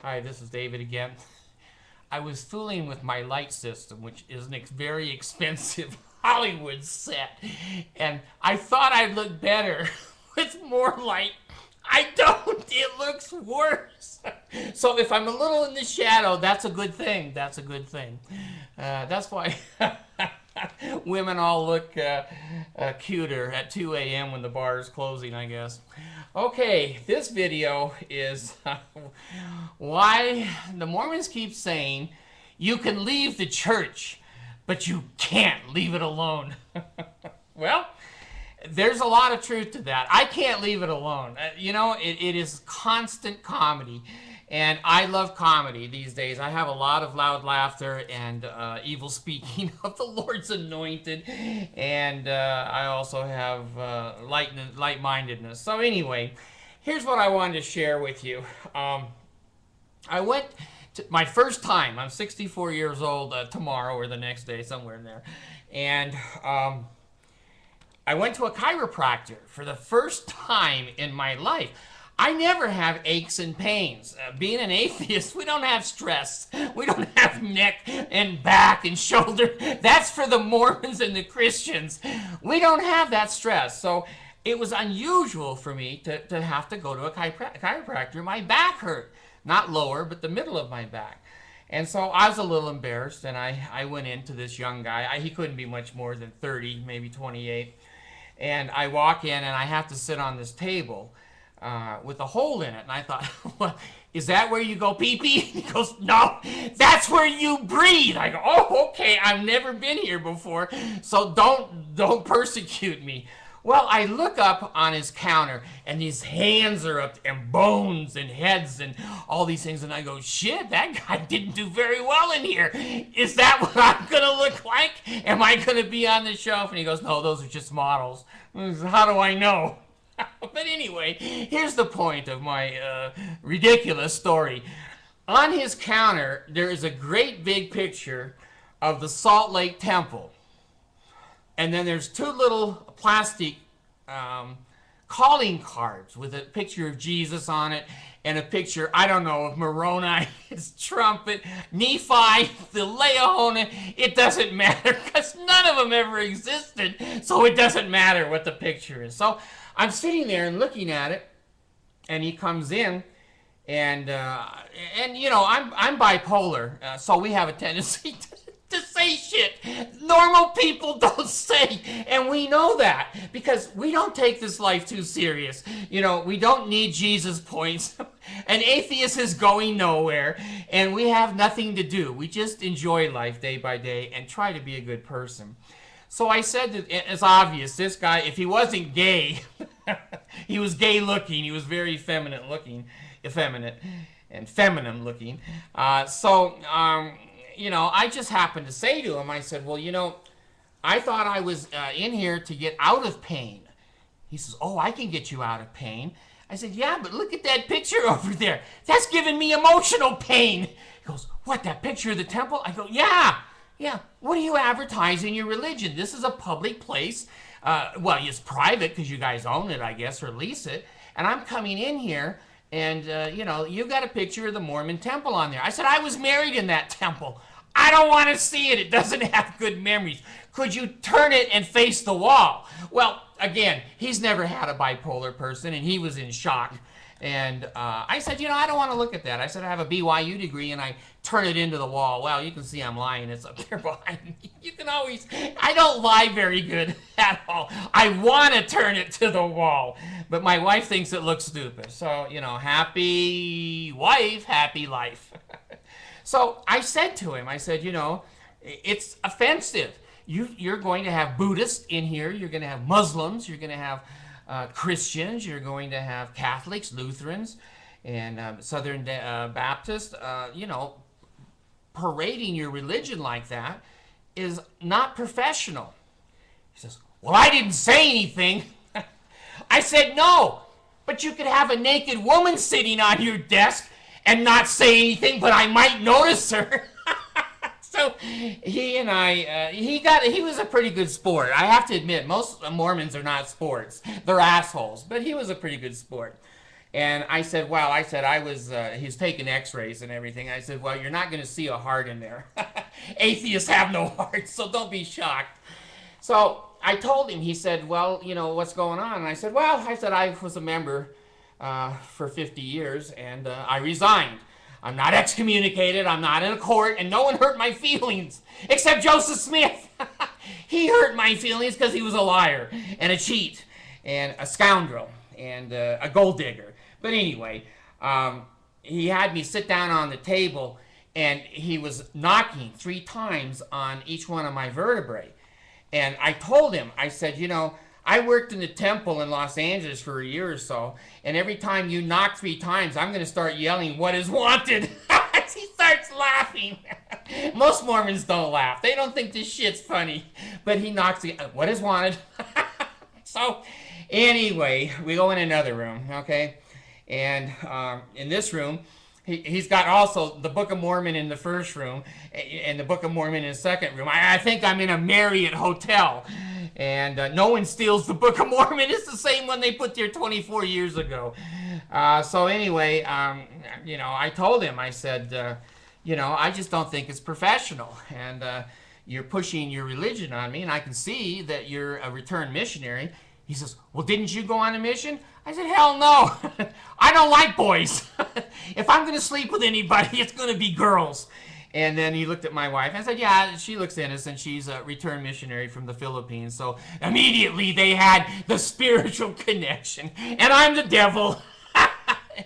Hi, this is David again. I was fooling with my light system, which is a very expensive Hollywood set, and I thought I'd look better with more light. I don't. It looks worse. So if I'm a little in the shadow, that's a good thing. That's a good thing. That's why women all look cuter at 2 a.m. when the bar is closing, I guess. Okay, this video is why the Mormons keep saying you can leave the church, but you can't leave it alone. Well, there's a lot of truth to that. I can't leave it alone. It is constant comedy. And I love comedy these days. I have a lot of loud laughter and evil speaking of the Lord's anointed. And I also have light-mindedness. So anyway, here's what I wanted to share with you. I went to my first time. I'm 64 years old tomorrow or the next day, somewhere in there. And I went to a chiropractor for the first time in my life. I never have aches and pains. Being an atheist, we don't have stress. We don't have neck and back and shoulder. That's for the Mormons and the Christians. We don't have that stress. So it was unusual for me to have to go to a chiropractor. My back hurt. Not lower, but the middle of my back. And so I was a little embarrassed, and I went into this young guy. He couldn't be much more than 30, maybe 28. And I walk in, and I have to sit on this table with a hole in it. And I thought, well, is that where you go pee-pee? He goes, no, that's where you breathe. I go, oh, okay, I've never been here before, so don't persecute me. Well, I look up on his counter, and his hands are up, and bones and heads and all these things, and I go, shit, that guy didn't do very well in here. Is that what I'm going to look like? Am I going to be on the shelf? And he goes, no, those are just models. How do I know? But anyway, here's the point of my ridiculous story. On his counter, there is a great big picture of the Salt Lake Temple. And then there's two little plastic calling cards with a picture of Jesus on it and a picture, I don't know, of Moroni, his trumpet, Nephi, the Leahona. It doesn't matter because none of them ever existed, so it doesn't matter what the picture is. So I'm sitting there and looking at it, and he comes in, and you know, I'm bipolar, so we have a tendency to say shit normal people don't say, and we know that because we don't take this life too serious. You know, we don't need Jesus points. An atheist is going nowhere, and we have nothing to do. We just enjoy life day by day and try to be a good person. So I said that it's obvious, this guy, if he wasn't gay, he was gay looking, he was very effeminate looking, effeminate and feminine looking. You know, I just happened to say to him, I said, well, you know, I thought I was in here to get out of pain. He says, oh, I can get you out of pain. I said, yeah, but look at that picture over there. That's giving me emotional pain. He goes, what, that picture of the temple? I go, yeah. What do you advertise in your religion? This is a public place. Well, it's private because you guys own it, I guess, or lease it. And I'm coming in here, and, you know, you got a picture of the Mormon temple on there. I said, I was married in that temple. I don't want to see it. It doesn't have good memories. Could you turn it and face the wall? Well, again, he's never had a bipolar person, and he was in shock. And I said, you know, I don't want to look at that. I said, I have a BYU degree, and I turn it into the wall. Well, you can see I'm lying. It's up there behind me. You can always, I don't lie very good at all. I want to turn it to the wall, but my wife thinks it looks stupid. So, you know, happy wife, happy life. So I said to him, I said, you know, it's offensive. You're going to have Buddhists in here. You're going to have Muslims. You're going to have Christians, you're going to have Catholics, Lutherans, and Southern Baptists. You know, parading your religion like that is not professional. He says, well, I didn't say anything. I said, no, but you could have a naked woman sitting on your desk and not say anything, but I might notice her. So he and I, he was a pretty good sport. I have to admit, most Mormons are not sports. They're assholes, but he was a pretty good sport. And I said, well, he's taking x-rays and everything. I said, well, you're not going to see a heart in there. Atheists have no heart, so don't be shocked. So I told him, he said, well, what's going on? And I said, I was a member for 50 years, and I resigned. I'm not excommunicated, I'm not in a court, and no one hurt my feelings, except Joseph Smith. He hurt my feelings because he was a liar, and a cheat, and a scoundrel, and a gold digger. But anyway, he had me sit down on the table, and he was knocking 3 times on each one of my vertebrae. And I told him, I said, I worked in the temple in Los Angeles for a year or so, and every time you knock 3 times, I'm going to start yelling, what is wanted? He starts laughing. Most Mormons don't laugh. They don't think this shit's funny. But he knocks, what is wanted? So, anyway, we go in another room, okay? And in this room, he's got also the Book of Mormon in the first room and the Book of Mormon in the second room. I think I'm in a Marriott hotel. And no one steals the Book of Mormon. It's the same one they put there 24 years ago. So anyway, I told him, I said, I just don't think it's professional. And you're pushing your religion on me, and I can see that you're a returned missionary. He says, well, didn't you go on a mission? I said, hell no. I don't like boys. If I'm going to sleep with anybody, it's going to be girls. And then he looked at my wife and said, yeah, she looks innocent. She's a returned missionary from the Philippines. So immediately they had the spiritual connection. And I'm the devil.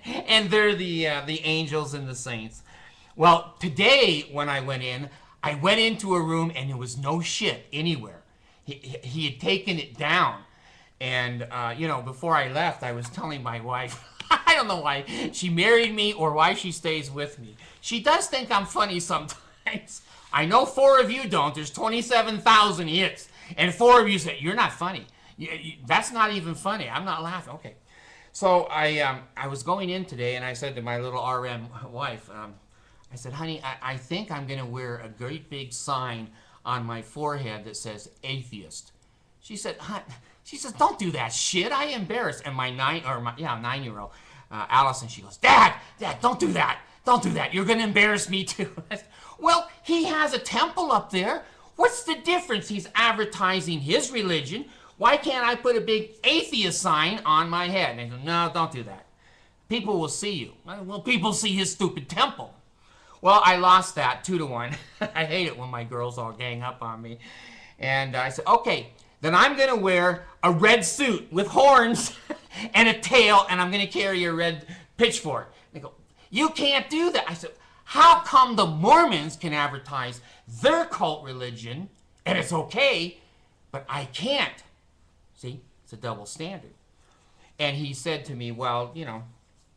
And they're the angels and the saints. Well, today when I went into a room and there was no shit anywhere. He had taken it down. And, before I left, I was telling my wife, I don't know why she married me or why she stays with me. She does think I'm funny sometimes. I know 4 of you don't. There's 27,000 hits. And 4 of you say, you're not funny. That's not even funny. I'm not laughing. Okay. So I was going in today, and I said to my little RM wife, I said, honey, I think I'm going to wear a great big sign on my forehead that says atheist. She said, she says, don't do that shit. I embarrassed. And my 9-year-old, Allison, she goes, Dad, don't do that. Don't do that. You're going to embarrass me too. I said, well, he has a temple up there. What's the difference? He's advertising his religion. Why can't I put a big atheist sign on my head? And they go, no, don't do that. People will see you. Well, people see his stupid temple. Well, I lost that 2-1. I hate it when my girls all gang up on me. And I said, okay, then I'm going to wear a red suit with horns and a tail, and I'm going to carry a red pitchfork. They go, you can't do that. I said, how come the Mormons can advertise their cult religion, and it's okay, but I can't? See, it's a double standard. And he said to me, well,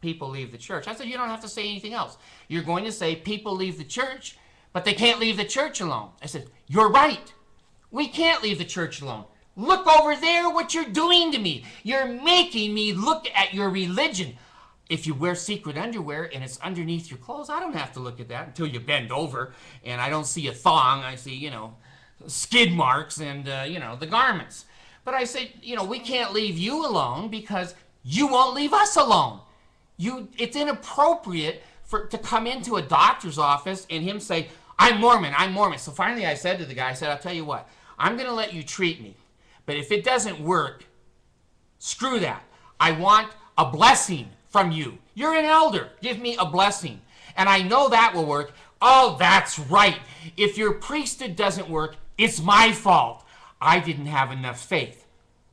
people leave the church. I said, you don't have to say anything else. You're going to say people leave the church, but they can't leave the church alone. I said, you're right. We can't leave the church alone. Look over there what you're doing to me. You're making me look at your religion. If you wear secret underwear and it's underneath your clothes, I don't have to look at that until you bend over and I don't see a thong. I see, skid marks and, the garments. But I say, we can't leave you alone because you won't leave us alone. It's inappropriate to come into a doctor's office and him say, I'm Mormon, I'm Mormon. So finally I said to the guy, I'll tell you what, I'm going to let you treat me. But if it doesn't work, screw that. I want a blessing from you. You're an elder. Give me a blessing. And I know that will work. Oh, that's right. If your priesthood doesn't work, it's my fault. I didn't have enough faith.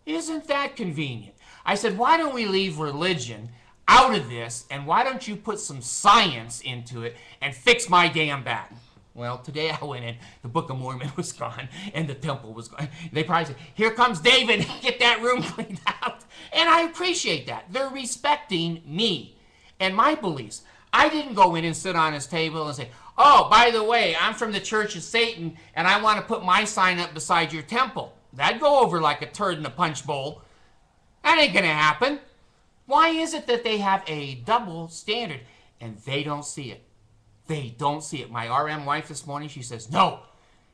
Isn't that convenient? I said, why don't we leave religion out of this, and why don't you put some science into it and fix my damn back? Well, today I went in, the Book of Mormon was gone, and the temple was gone. They probably said, here comes David, get that room cleaned out. And I appreciate that. They're respecting me and my beliefs. I didn't go in and sit on his table and say, oh, by the way, I'm from the Church of Satan, and I want to put my sign up beside your temple. That'd go over like a turd in a punch bowl. That ain't going to happen. Why is it that they have a double standard and they don't see it? They don't see it. My RM wife this morning, she says, no,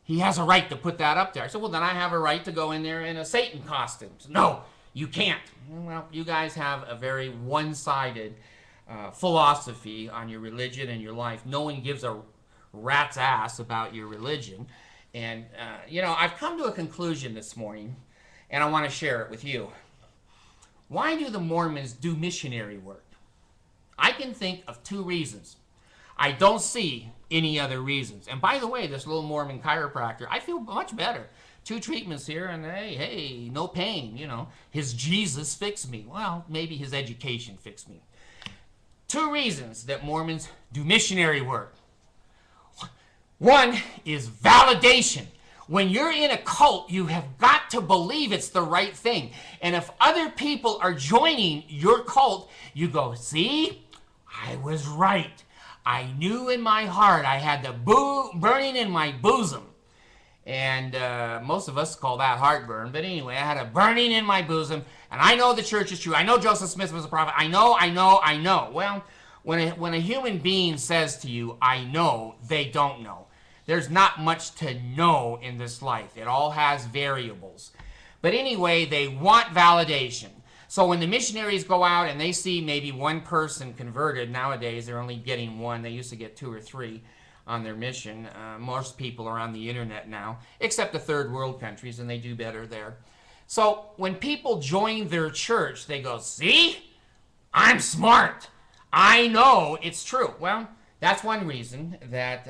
he has a right to put that up there. I said, well, then I have a right to go in there in a Satan costume. No, You can't. Well, you guys have a very one-sided philosophy on your religion and your life. No one gives a rat's ass about your religion. And, I've come to a conclusion this morning, and I want to share it with you. Why do the Mormons do missionary work? I can think of 2 reasons. I don't see any other reasons. And by the way, this little Mormon chiropractor, I feel much better. 2 treatments here, and hey, no pain, His Jesus fixed me. Well, maybe his education fixed me. 2 reasons that Mormons do missionary work. One is validation. When you're in a cult, you have got to believe it's the right thing. And if other people are joining your cult, you go, see, I was right. I knew in my heart, I had the burning in my bosom. And most of us call that heartburn. But anyway, I had a burning in my bosom. And I know the church is true. I know Joseph Smith was a prophet. I know. Well, when a human being says to you, I know, they don't know. There's not much to know in this life. It all has variables. But anyway, they want validation. So when the missionaries go out and they see maybe 1 person converted, nowadays they're only getting 1. They used to get 2 or 3 on their mission. Most people are on the internet now, except the third world countries, and they do better there. So when people join their church, they go, see, I'm smart. I know it's true. Well, that's one reason that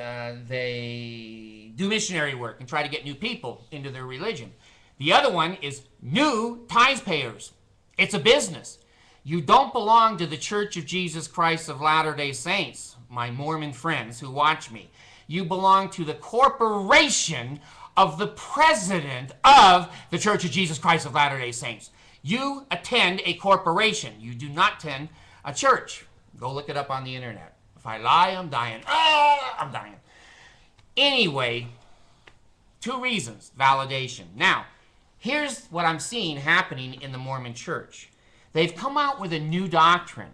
they do missionary work and try to get new people into their religion. The other one is new tithe payers. It's a business. You don't belong to the Church of Jesus Christ of Latter-day Saints, my Mormon friends who watch me. You belong to the corporation of the president of the Church of Jesus Christ of Latter-day Saints. You attend a corporation. You do not attend a church. Go look it up on the internet. If I lie, I'm dying. I'm dying. Anyway, 2 reasons. Validation. Now, here's what I'm seeing happening in the Mormon church. They've come out with a new doctrine.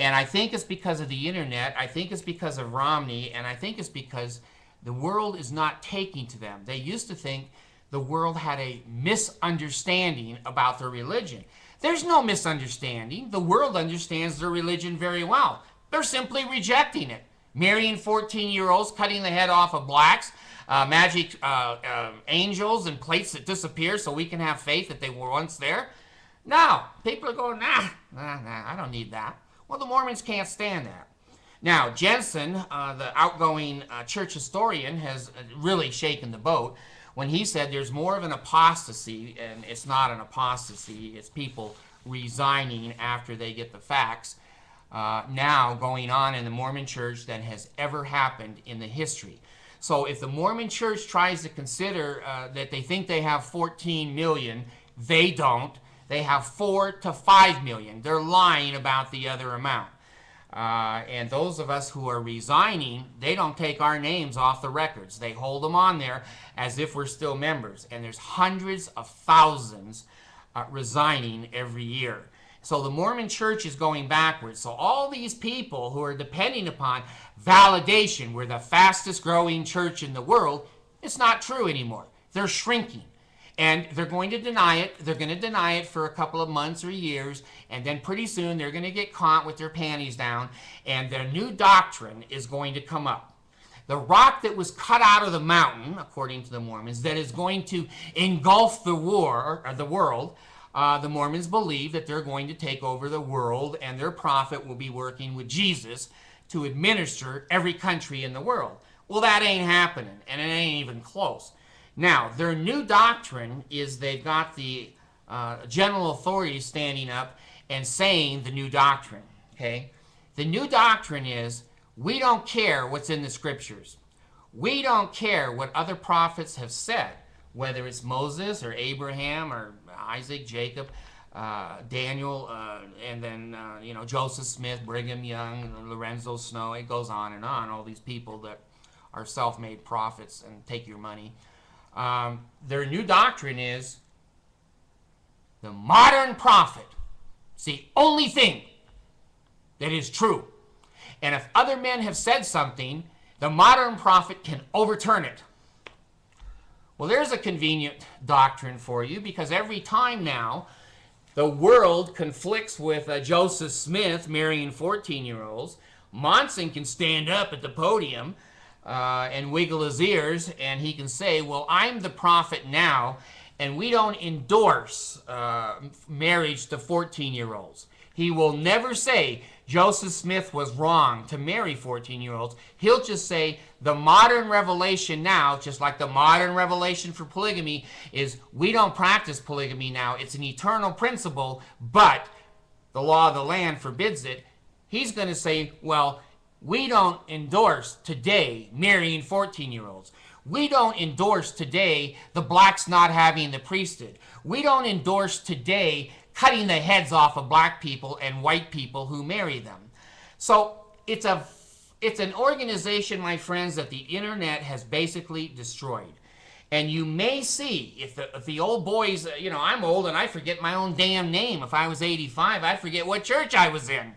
And I think it's because of the internet. I think it's because of Romney. And I think it's because the world is not taking to them. They used to think the world had a misunderstanding about their religion. There's no misunderstanding. The world understands their religion very well. They're simply rejecting it. Marrying 14-year-olds, cutting the head off of blacks, magic angels and plates that disappear so we can have faith that they were once there. No, people are going, nah, I don't need that. Well, the Mormons can't stand that. Now, Jensen, the outgoing church historian, has really shaken the boat when he said there's more of an apostasy, and it's not an apostasy, it's people resigning after they get the facts, now going on in the Mormon church than has ever happened in the history. So if the Mormon church tries to consider that they think they have 14 million, they don't. They have 4 to 5 million. They're lying about the other amount. And those of us who are resigning, they don't take our names off the records. They hold them on there as if we're still members. And there's hundreds of thousands resigning every year. So the Mormon church is going backwards. So all these people who are depending upon validation, we're the fastest growing church in the world, it's not true anymore. They're shrinking. And they're going to deny it. They're going to deny it for a couple of months or years. And then pretty soon they're going to get caught with their panties down. And their new doctrine is going to come up. The rock that was cut out of the mountain, according to the Mormons, that is going to engulf the world, the Mormons believe that they're going to take over the world and their prophet will be working with Jesus to administer every country in the world. Well, that ain't happening, and it ain't even close. Now, their new doctrine is they've got the general authorities standing up and saying the new doctrine, okay? The new doctrine is we don't care what's in the scriptures. We don't care what other prophets have said, whether it's Moses or Abraham or Isaac, Jacob, Daniel, and then, Joseph Smith, Brigham Young, Lorenzo Snow. It goes on, all these people that are self-made prophets and take your money. Their new doctrine is the modern prophet. It's the only thing that is true. And if other men have said something, the modern prophet can overturn it. Well, there's a convenient doctrine for you, because every time now The world conflicts with Joseph Smith marrying 14-year-olds. Monson can stand up at the podium and wiggle his ears, and he can say, well, I'm the prophet now, and we don't endorse marriage to 14-year-olds. He will never say Joseph Smith was wrong to marry 14-year-olds. He'll just say the modern revelation now, just like the modern revelation for polygamy, is we don't practice polygamy now. It's an eternal principle, but the law of the land forbids it. He's going to say, well, we don't endorse today marrying 14-year-olds. We don't endorse today the blacks not having the priesthood. We don't endorse today cutting the heads off of black people and white people who marry them. So it's an organization, my friends, that the internet has basically destroyed. And you may see, if the old boys, I'm old and I forget my own damn name. If I was 85, I'd forget what church I was in.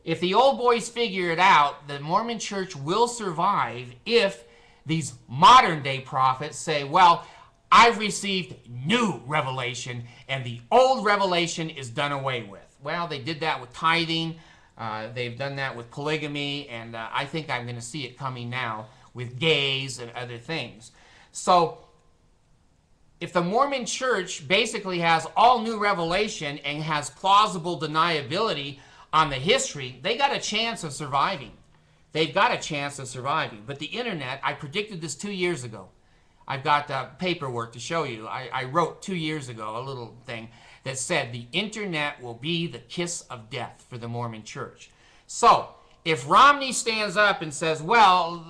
If the old boys figure it out, the Mormon church will survive if these modern day prophets say, well, I've received new revelation and the old revelation is done away with. Well, they did that with tithing. They've done that with polygamy, and I think I'm going to see it coming now with gays and other things. So if the Mormon church basically has all new revelation and has plausible deniability on the history, they got a chance of surviving. They've got a chance of surviving. But the internet, I predicted this 2 years ago. I've got paperwork to show you. I wrote 2 years ago a little thing that said the internet will be the kiss of death for the Mormon church. So if Romney stands up and says, well,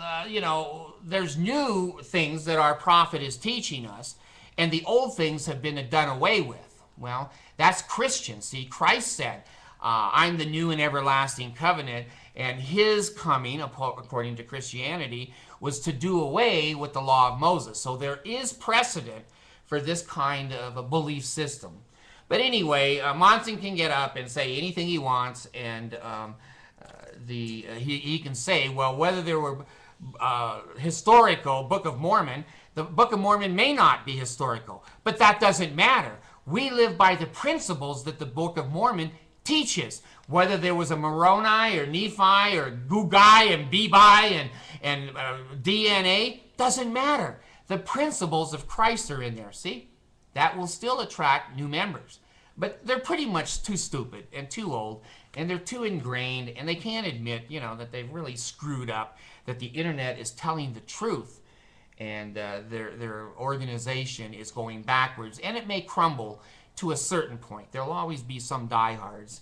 there's new things that our prophet is teaching us, and the old things have been done away with. Well, that's Christian. See, Christ said, I'm the new and everlasting covenant, and his coming, according to Christianity, was to do away with the law of Moses. So there is precedent for this kind of a belief system. But anyway, Monson can get up and say anything he wants, and he can say, well, whether there were historical Book of Mormon, the Book of Mormon may not be historical, but that doesn't matter. We live by the principles that the Book of Mormon teaches. Whether there was a Moroni or Nephi or Gugai and Bebai and DNA, doesn't matter. The principles of Christ are in there, see? That will still attract new members. But they're pretty much too stupid and too old, and they're too ingrained, and they can't admit, that they've really screwed up, that the internet is telling the truth, and their organization is going backwards, and it may crumble to a certain point. There'll always be some diehards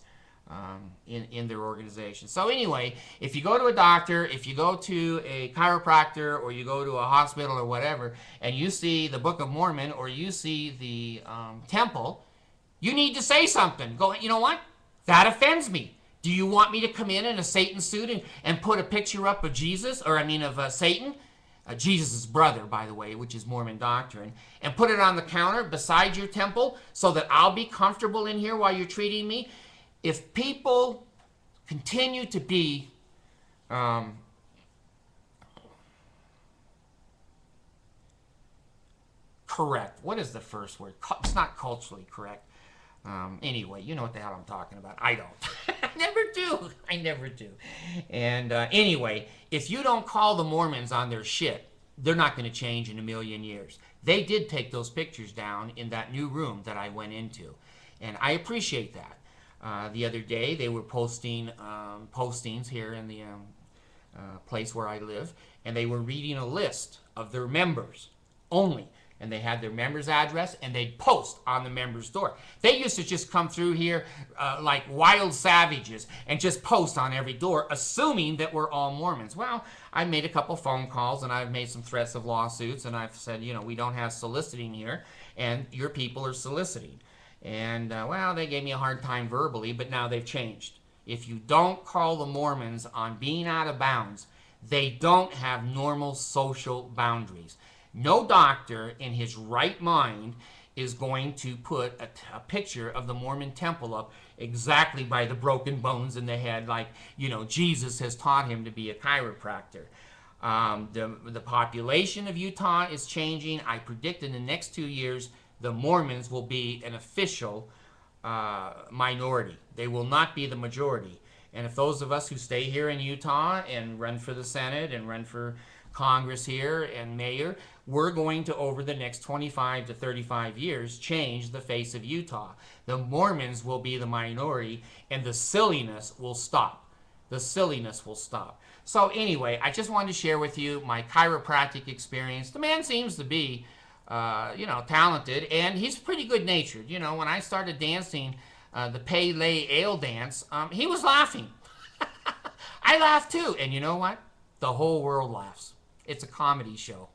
in their organization. So anyway, if you go to a doctor, if you go to a chiropractor, or you go to a hospital or whatever, and you see the Book of Mormon, or you see the temple, you need to say something. Go, you know what? That offends me. Do you want me to come in a Satan suit and put a picture up of Jesus, or of Satan? Jesus' brother, by the way, which is Mormon doctrine, and put it on the counter beside your temple so that I'll be comfortable in here while you're treating me? If people continue to be correct, what is the first word? It's not culturally correct. Anyway, you know what the hell I'm talking about. I don't. I never do. And anyway, if you don't call the Mormons on their shit, they're not going to change in a million years. They did take those pictures down in that new room that I went into, and I appreciate that. The other day, they were posting postings here in the place where I live, and they were reading a list of their members only. And they had their members' address, and they'd post on the members' door. They used to just come through here like wild savages and just post on every door, assuming that we're all Mormons. Well, I made a couple phone calls, and I've made some threats of lawsuits, and I've said, we don't have soliciting here, and your people are soliciting. And, well, they gave me a hard time verbally, but now they've changed. If you don't call the Mormons on being out of bounds, they don't have normal social boundaries. No doctor in his right mind is going to put a picture of the Mormon temple up exactly by the broken bones in the head, like, Jesus has taught him to be a chiropractor. The population of Utah is changing. I predict in the next 2 years, the Mormons will be an official minority. They will not be the majority. And if those of us who stay here in Utah and run for the Senate and run for Congress here and mayor, we're going to, over the next 25 to 35 years, change the face of Utah. The Mormons will be the minority, and the silliness will stop. The silliness will stop. So anyway, I just wanted to share with you my chiropractic experience. The man seems to be, talented, and he's pretty good-natured. You know, when I started dancing the Pele Ale dance, he was laughing. I laughed too, and you know what? The whole world laughs. It's a comedy show.